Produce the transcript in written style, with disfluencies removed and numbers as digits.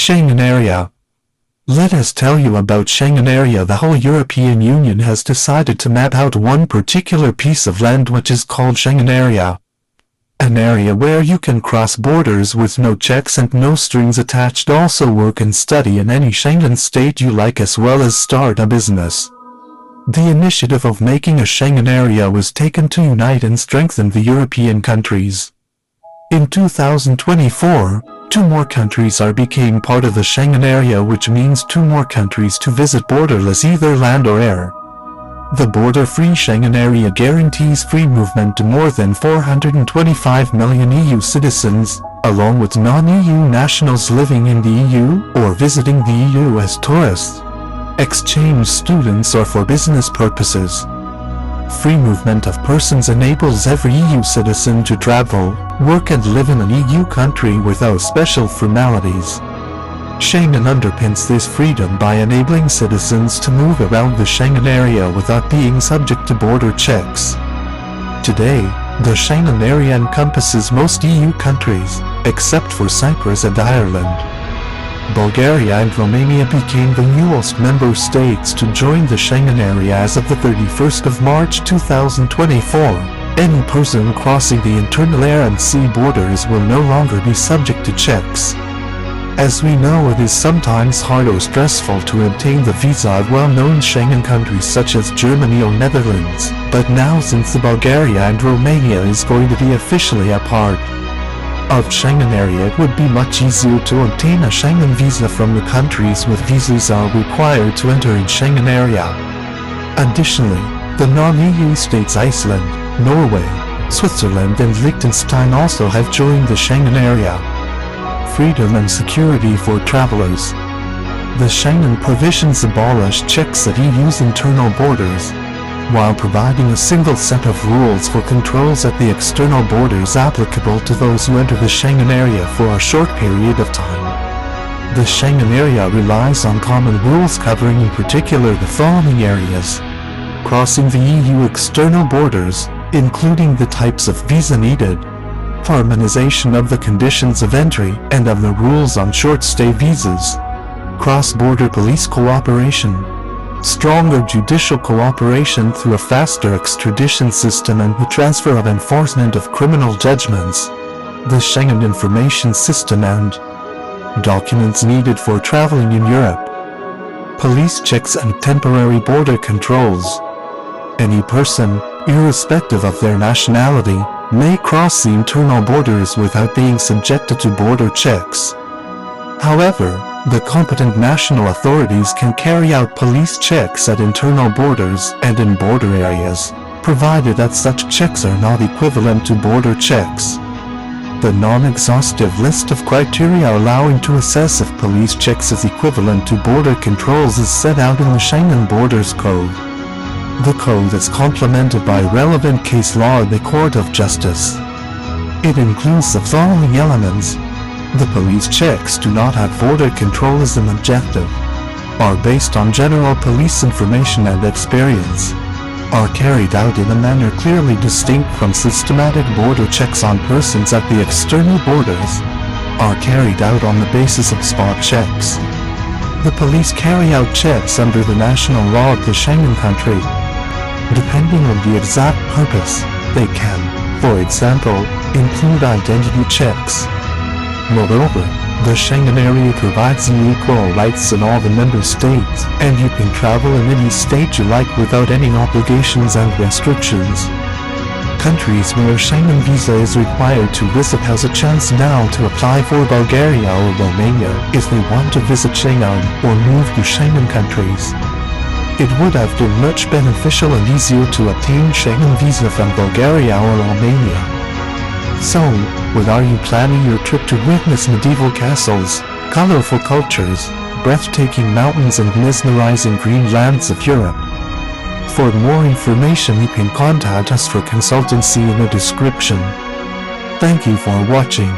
Schengen area. Let us tell you about Schengen area. The whole European Union has decided to map out one particular piece of land which is called Schengen area. An area where you can cross borders with no checks and no strings attached, also work and study in any Schengen state you like, as well as start a business. The initiative of making a Schengen area was taken to unite and strengthen the European countries. In 2024, 2 more countries became part of the Schengen area, which means 2 more countries to visit borderless either land or air. The border-free Schengen area guarantees free movement to more than 425 million EU citizens, along with non-EU nationals living in the EU or visiting the EU as tourists, exchange students, or for business purposes. Free movement of persons enables every EU citizen to travel, work and live in an EU country without special formalities. Schengen underpins this freedom by enabling citizens to move around the Schengen area without being subject to border checks. Today, the Schengen area encompasses most EU countries, except for Cyprus and Ireland. Bulgaria and Romania became the newest member states to join the Schengen area as of the 31st of March 2024. Any person crossing the internal air and sea borders will no longer be subject to checks. As we know, it is sometimes hard or stressful to obtain the visa of well-known Schengen countries such as Germany or Netherlands, but now, since the Bulgaria and Romania is going to be officially a part of Schengen area, it would be much easier to obtain a Schengen visa from the countries with visas are required to enter in Schengen area. Additionally, the non-EU states Iceland, Norway, Switzerland and Liechtenstein also have joined the Schengen area. Freedom and security for travelers. The Schengen provisions abolish checks at EU's internal borders, while providing a single set of rules for controls at the external borders applicable to those who enter the Schengen area for a short period of time. The Schengen area relies on common rules covering in particular the following areas: crossing the EU external borders, including the types of visa needed, harmonization of the conditions of entry and of the rules on short-stay visas, cross-border police cooperation, stronger judicial cooperation through a faster extradition system and the transfer of enforcement of criminal judgments, the Schengen information system and documents needed for traveling in Europe, police checks and temporary border controls. Any person, irrespective of their nationality, may cross the internal borders without being subjected to border checks. However, the competent national authorities can carry out police checks at internal borders and in border areas, provided that such checks are not equivalent to border checks. The non-exhaustive list of criteria allowing to assess if police checks is equivalent to border controls is set out in the Schengen Borders Code. The code is complemented by relevant case law in the Court of Justice. It includes the following elements: the police checks do not have border control as an objective, are based on general police information and experience, are carried out in a manner clearly distinct from systematic border checks on persons at the external borders, are carried out on the basis of spot checks. The police carry out checks under the national law of the Schengen country. Depending on the exact purpose, they can, for example, include identity checks. Moreover, the Schengen area provides you equal rights in all the member states, and you can travel in any state you like without any obligations and restrictions. Countries where Schengen visa is required to visit has a chance now to apply for Bulgaria or Romania if they want to visit Schengen or move to Schengen countries. It would have been much beneficial and easier to obtain Schengen visa from Bulgaria or Romania. So, when are you planning your trip to witness medieval castles, colorful cultures, breathtaking mountains and mesmerizing green lands of Europe? For more information you can contact us for consultancy in the description. Thank you for watching.